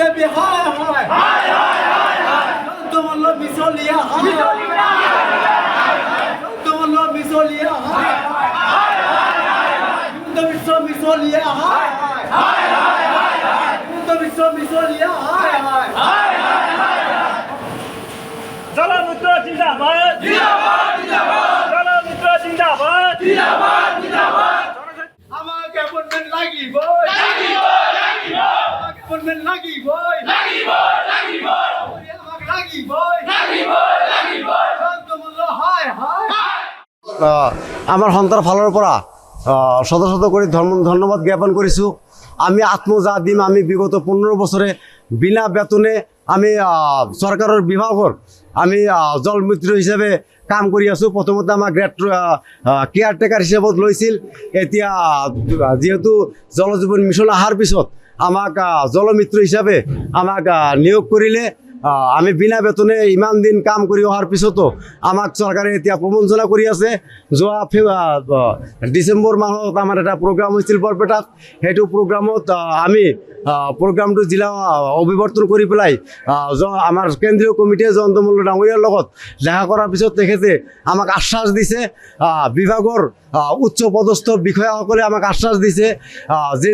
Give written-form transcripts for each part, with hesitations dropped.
BJP হায় হায় হায় হায় হায় হায় জনমল্ল মিছলিয়া হায় জনমল্ল মিছলিয়া হায় হায় হায় হায় বিশ্ব মিছলিয়া হায় হায় হায় হায় বিশ্ব মিছলিয়া হায় হায় হায় জলমিত্র জিন্দাবাদ জিন্দাবাদ জিন্দাবাদ জলমিত্র জিন্দাবাদ জিন্দাবাদ জিন্দাবাদ আমাকে অ্যাপয়েন্টমেন্ট লাগিব লাগিব লাগিব আমাকে অ্যাপয়েন্টমেন্ট লাগিব লাগিব লাগিব আমাকে লাগিব লাগিব লাগিব জনমল্ল হায় হায় আমার সন্তাৰ ফালৰ পৰা শত শত কৰি ধন্যবাদ জ্ঞাপন কৰিছোঁ। আমি আত্মজা দিম। আমি বিগত 15 বছৰে বিনা বেতনে আমি চৰকাৰৰ বিভাগৰ আমি জলমিত্র হিচাপে কাম কৰি আছোঁ। প্ৰথমতে আমাক গ্ৰেড কেয়াৰটেকাৰ হিচাপত লৈছিল। এতিয়া যিহেতু জল জীৱন মিছন অহাৰ পিছত আমাক জলমিত্র হিচাপে আমাক নিয়োগ কৰিলে। আমি বিনা বেতনে ইমান দিন কাম কৰি অহাৰ পিছতো আমাক চৰকাৰে এতিয়া প্ৰবঞ্চনা কৰি আছে। যোৱা ডিচেম্বৰ মাহত আমাৰ এটা প্ৰগ্ৰাম হৈছিল বৰপেটাত। সেইটো প্ৰগ্ৰামত আমি প্ৰগ্ৰামটো জিলা অভিৱৰ্তন কৰি পেলাই আমাৰ কেন্দ্ৰীয় কমিটিয়ে জয়ন্তমল্ল ডাঙৰীয়াৰ লগত দেখা কৰাৰ পিছত তেখেতে আমাক আশ্বাস দিছে। বিভাগৰ উচ্চ পদস্থ বিষয়াসকলে আমাক আশ্বাস দিছে।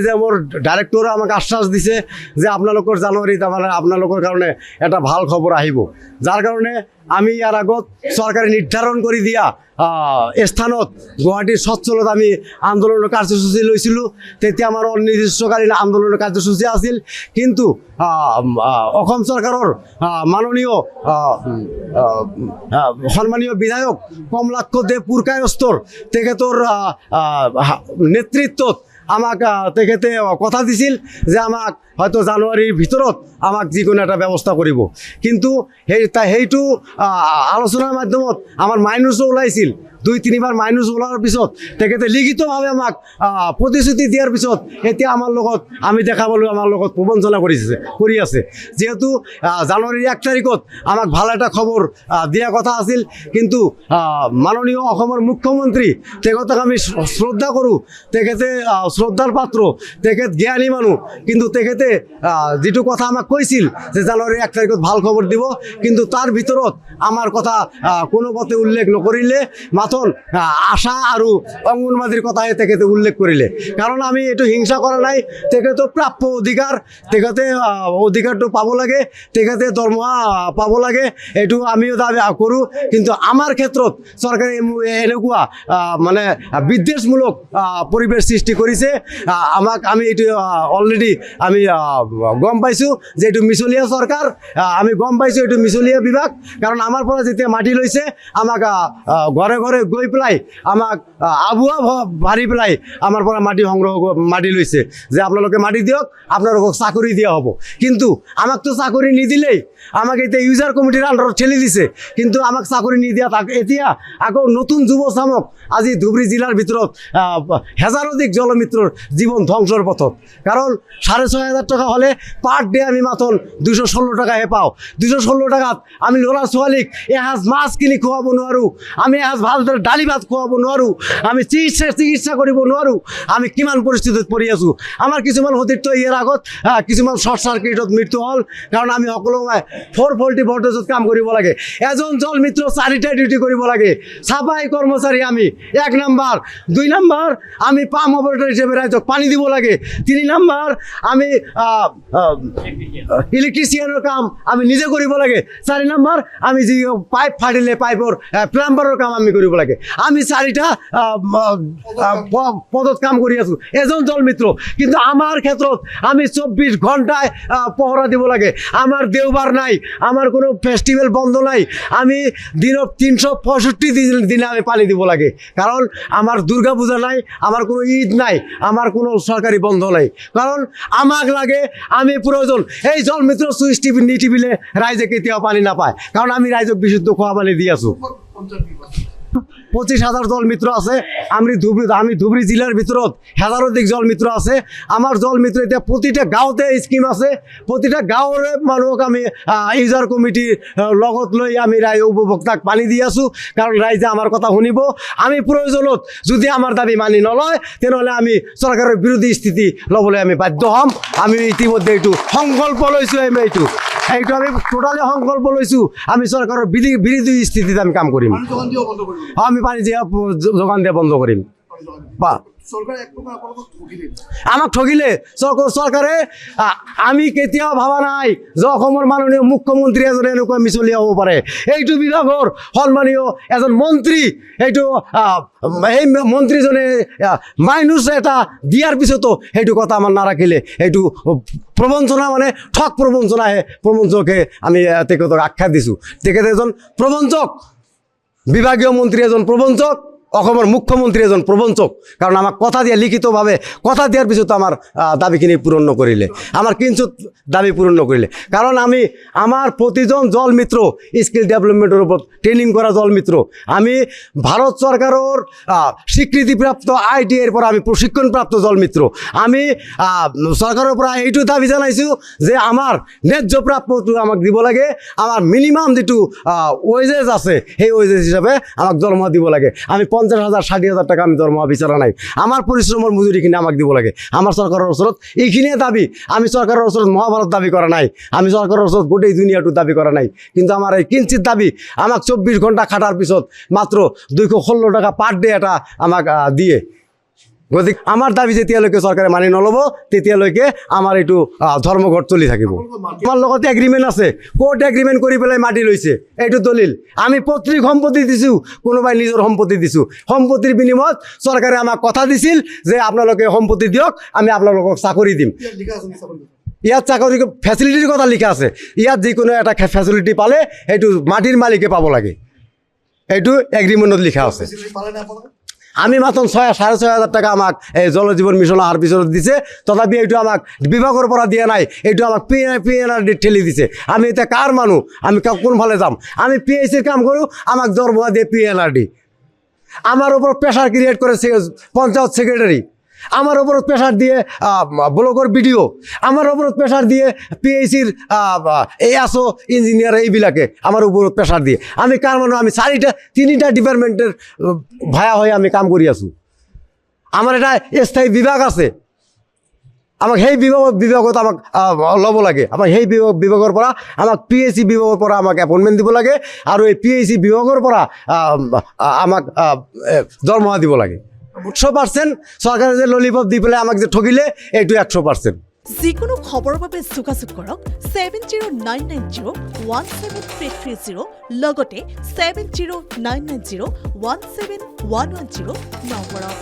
যে মোৰ ডাইৰেক্টৰে আমাক আশ্বাস দিছে যে আপোনালোকৰ জানুৱাৰীত আপোনালোকৰ কাৰণে এটা ভাল খবৰ আহিব। যাৰ কাৰণে আমি ইয়াৰ আগত চৰকাৰে নিৰ্ধাৰণ কৰি দিয়া স্থানত গুৱাহাটীৰ সচ্ছলত আমি আন্দোলনৰ কাৰ্যসূচী লৈছিলোঁ। তেতিয়া আমাৰ অনিৰ্দিষ্টকালীন আন্দোলনৰ কাৰ্যসূচী আছিল। কিন্তু অসম চৰকাৰৰ মাননীয় সন্মানীয় বিধায়ক কমলাক্ষ দেৱ পুৰকায়স্থৰ তেখেতৰ নেতৃত্বত আমাক তেখেতে কথা দিছিল যে আমাক হয়তো জানুৱাৰীৰ ভিতৰত আমাক যিকোনো এটা ব্যৱস্থা কৰিব। কিন্তু সেইটো আলোচনাৰ মাধ্যমত আমাৰ মাইনাছো ওলাইছিল। 2-3 বাৰ মাইনাছ ওলোৱাৰ পিছত তেখেতে লিখিতভাৱে আমাক প্ৰতিশ্ৰুতি দিয়াৰ পিছত এতিয়া আমাৰ লগত আমি দেখা পালোঁ আমাৰ লগত প্ৰবঞ্চনা কৰি আছে। যিহেতু জানুৱাৰীৰ 1 তাৰিখত আমাক ভাল এটা খবৰ দিয়া কথা আছিল। কিন্তু মাননীয় অসমৰ মুখ্যমন্ত্ৰী তেখেতক আমি শ্ৰদ্ধা কৰোঁ। তেখেতে শ্ৰদ্ধাৰ পাত্ৰ, তেখেত জ্ঞানী মানুহ। কিন্তু তেখেতে যিটো কথা আমাক কৈছিল যে জানুৱাৰীৰ 1 তাৰিখত ভাল খবৰ দিব, কিন্তু তাৰ ভিতৰত আমাৰ কথা কোনোমতে উল্লেখ নকৰিলে। মাথোন আশা আৰু অংগনবাদীৰ কথাহে তেখেতে উল্লেখ কৰিলে। কাৰণ আমি এইটো হিংসা কৰা নাই। তেখেতৰ প্ৰাপ্য অধিকাৰ, তেখেতে অধিকাৰটো পাব লাগে, তেখেতে দৰমহা পাব লাগে, এইটো আমিও দাবী কৰোঁ। কিন্তু আমাৰ ক্ষেত্ৰত চৰকাৰে এনেকুৱা মানে বিদ্বেষমূলক পৰিৱেশ সৃষ্টি কৰিছে। আমি এইটো অলৰেডি আমি গম পাইছোঁ যে এইটো মিছলীয়া চৰকাৰ। আমি গম পাইছোঁ এইটো মিছলীয়া বিভাগ। কাৰণ আমাৰ পৰা যেতিয়া মাটি লৈছে আমাক ঘৰে ঘৰে গৈ পেলাই আমাক আবুৱা ভাৰি পেলাই আমাৰ পৰা মাটি লৈছে যে আপোনালোকে মাটি দিয়ক, আপোনালোকক চাকৰি দিয়া হ'ব। কিন্তু আমাকতো চাকৰি নিদিলেই, আমাক এতিয়া ইউজাৰ কমিটিৰ আণ্ডাৰত ঠেলি দিছে। কিন্তু আমাক চাকৰি নিদিয়া এতিয়া আকৌ নতুন যুৱ চামক আজি ধুবুৰী জিলাৰ ভিতৰত হেজাৰধিক জলমিত্ৰৰ জীৱন ধ্বংসৰ পথত। কাৰণ 6,500 টকা হ'লে পাৰ ডে আমি মাথোন 216 টকাহে পাওঁ। 216 টকাত আমি ল'ৰা ছোৱালীক এসাঁজ মাছ কিনি খুৱাব নোৱাৰোঁ, আমি এসাঁজ ভালদৰে দালি ভাত খুৱাব নোৱাৰোঁ, আমি চিকিৎসা কৰিব নোৱাৰোঁ। আমি কিমান পৰিস্থিতিত পৰি আছোঁ। আমাৰ কিছুমান সতীৰ্থ ইয়াৰ আগত কিছুমান শ্বৰ্ট চাৰ্কিটত মৃত্যু হ'ল। কাৰণ আমি সকলো 440 ভল্টেজত কাম কৰিব লাগে। এজন জলমিত্ৰ 4টা ডিউটি কৰিব লাগে। চাফাই কৰ্মচাৰী আমি 1 নম্বৰ, 2 নম্বৰ আমি পাম্প অপাৰেটৰ হিচাপে ৰাইজক পানী দিব লাগে। 3 নম্বৰ আমি ইলেক্ট্ৰিচিয়ানৰ কাম আমি নিজে কৰিব লাগে। 4 নম্বৰ আমি যি পাইপ ফাটিলে পাইপৰ প্লাম্বাৰৰ কাম আমি কৰিব লাগে। আমি 4টা পদত কাম কৰি আছোঁ, এজন জলমিত্ৰ। কিন্তু আমাৰ ক্ষেত্ৰত আমি 24 ঘণ্টাই পহৰা দিব লাগে। আমাৰ দেওবাৰ নাই, আমাৰ কোনো ফেষ্টিভেল বন্ধ নাই। আমি দিনত 365 দিনে আমি পানী দিব লাগে। কাৰণ আমাৰ দুৰ্গা পূজা নাই, আমাৰ কোনো ঈদ নাই, আমাৰ কোনো চৰকাৰী বন্ধ নাই। কাৰণ আমাক লাগে, আমি প্ৰয়োজন। এই জলমিত্ৰ চুইচ টিভি নিটিপিলে ৰাইজে কেতিয়াও পানী নাপায়। কাৰণ আমি ৰাইজক বিশুদ্ধ খোৱা পানী দি আছোঁ। 25,000 জল মিত্র আছে। আমি ধুবড়ী জেলার ভিতৰত হাজারাধিক জল মিত্র আছে। আমার জল মিত্র এতিয়া প্রতিটা গাঁৱতে স্কিম আছে। প্রতিটা গাঁৱৰে মানুহক আমি ইউজাৰ কমিটিৰ লগত লৈ আমি ৰাইজ উপভোক্তাক পানী দি আছোঁ, কাৰণ ৰাইজে আমাৰ কথা শুনিব। আমি প্ৰয়োজনত যদি আমাৰ দাবী মানি নলয় তেনেহ'লে আমি চৰকাৰৰ বিৰোধী স্থিতি ল'বলৈ আমি বাধ্য হ'ম। আমি ইতিমধ্যে এইটো সংকল্প লৈছোঁ। এইটো আমি টোটালি সংকল্প লৈছোঁ। আমি চৰকাৰৰ বিৰোধী স্থিতিত আমি কাম কৰিম। আমি পানী যোগান দিয়া বন্ধ কৰিম। বা আমাক ঠগিলে চৰকাৰে আমি কেতিয়াও ভবা নাই যে অসমৰ মাননীয় মুখ্যমন্ত্ৰী এজনে এনেকুৱা মিছলি হ'ব পাৰে। এইটো বিভাগৰ সন্মানীয় এজন মন্ত্ৰী, এইটো সেই মন্ত্ৰীজনে মাইনুছ এটা দিয়াৰ পিছতো সেইটো কথা আমাৰ নাৰাখিলে। এইটো প্ৰবঞ্চনা, মানে ঠগ প্ৰবঞ্চনাহে। প্ৰবঞ্চকে আমি তেখেতক আখ্যা দিছোঁ। তেখেত এজন প্ৰবঞ্চক, বিভাগীয় মন্ত্ৰী এজন প্ৰবঞ্চক, অসমৰ মুখ্যমন্ত্ৰী এজন প্ৰবঞ্চক। কাৰণ আমাক কথা দিয়া, লিখিতভাৱে কথা দিয়াৰ পিছত আমাৰ দাবীখিনি পূৰণ নকৰিলে, আমাৰ কিঞ্চিত দাবী পূৰণ নকৰিলে। কাৰণ আমাৰ প্ৰতিজন জল মিত্ৰ স্কিল ডেভেলপমেণ্টৰ ওপৰত ট্ৰেইনিং কৰা জল মিত্ৰ। আমি ভাৰত চৰকাৰৰ স্বীকৃতিপ্ৰাপ্ত ITIৰ পৰা আমি প্ৰশিক্ষণপ্ৰাপ্ত জল মিত্ৰ। আমি চৰকাৰৰ পৰা এইটো দাবী জনাইছোঁ যে আমাৰ ন্যায্য প্ৰাপ্যটো আমাক দিব লাগে। আমাৰ মিনিমাম যিটো ৱেজেছ আছে সেই ৱেজেছ হিচাপে আমাক দৰমহা দিব লাগে। আমি 50,000 60,000 টাকা আমি দৰমহা বিচৰা নাই। আমাৰ পৰিশ্ৰমৰ মজুৰিখিনি আমাক দিব লাগে। আমাৰ চৰকাৰৰ ওচৰত এইখিনিয়ে দাবী। আমি চৰকাৰৰ ওচৰত মহাভাৰত দাবী কৰা নাই, আমি চৰকাৰৰ ওচৰত গোটেই দুনিয়াটো দাবী কৰা নাই। কিন্তু আমাৰ এই কিঞ্চিত দাবী, আমাক 24 ঘণ্টা খাটাৰ পিছত মাত্ৰ 216 টাকা পাৰ ডে এটা আমাক দিয়ে। গতিকে আমাৰ দাবী যেতিয়ালৈকে চৰকাৰে মানি নল'ব তেতিয়ালৈকে আমাৰ এইটো ধৰ্মঘট চলি থাকিব। আমাৰ লগতে এগ্ৰিমেণ্ট আছে, কোৰ্ট এগ্ৰিমেণ্ট কৰি পেলাই মাটি লৈছে। এইটো দলিল। আমি পৈতৃক সম্পত্তি দিছোঁ, কোনোবাই নিজৰ সম্পত্তি দিছোঁ। সম্পত্তিৰ বিনিময়ত চৰকাৰে আমাক কথা দিছিল যে আপোনালোকে সম্পত্তি দিয়ক, আমি আপোনালোকক চাকৰি দিম। ইয়াত চাকৰি ফেচিলিটিৰ কথা লিখা আছে। ইয়াত যিকোনো এটা ফেচিলিটি পালে সেইটো মাটিৰ মালিকে পাব লাগে, এইটো এগ্ৰিমেণ্টত লিখা আছে। আমি মাত্ৰ 6,500 টাকা আমাক এই জল জীৱন মিছন অহাৰ পিছত দিছে, তথাপি এইটো আমাক বিভাগৰ পৰা দিয়া নাই। এইটো আমাক PNRD ঠেলি দিছে। আমি এতিয়া কাৰ মানুহ, আমি কোনফালে যাম? আমি PICৰ কাম কৰোঁ, আমাক দৰমহা দিয়ে PNRD। আমাৰ ওপৰত প্ৰেছাৰ ক্ৰিয়েট কৰে পঞ্চায়ত ছেক্ৰেটাৰী, আমার ওপৰত প্রেশার দিয়ে ব্লকৰ BDO, আমার ওপৰত প্রেশার দিয়ে PICৰ ASO ইঞ্জিনিয়ার, এইবিলাকে আমার ওপৰত প্রেশার দিয়ে। আমি কার মানুষ? আমি 3টা ডিপার্টমেন্টের ভায়া হয়ে আমি কাম কৰি আছোঁ। আমার এটা স্থায়ী বিভাগ আছে, আমাক সেই বিভাগত আমাক ল'ব লাগে। আমাক সেই বিভাগৰ পৰা আমাক PIC বিভাগৰ পৰা আমাক এপইণ্টমেণ্ট দিব লাগে, আৰু এই PIC বিভাগৰ পৰা আমাক দৰমহা দিব লাগে। 100% চৰকাৰে যে ললিপপ দি পেলাই আমাক যে ঠগিলে, এইটো 100%। যিকোনো খবৰৰ বাবে যোগাযোগ কৰক 7099017330 লগতে 7099017110 নম্বৰত।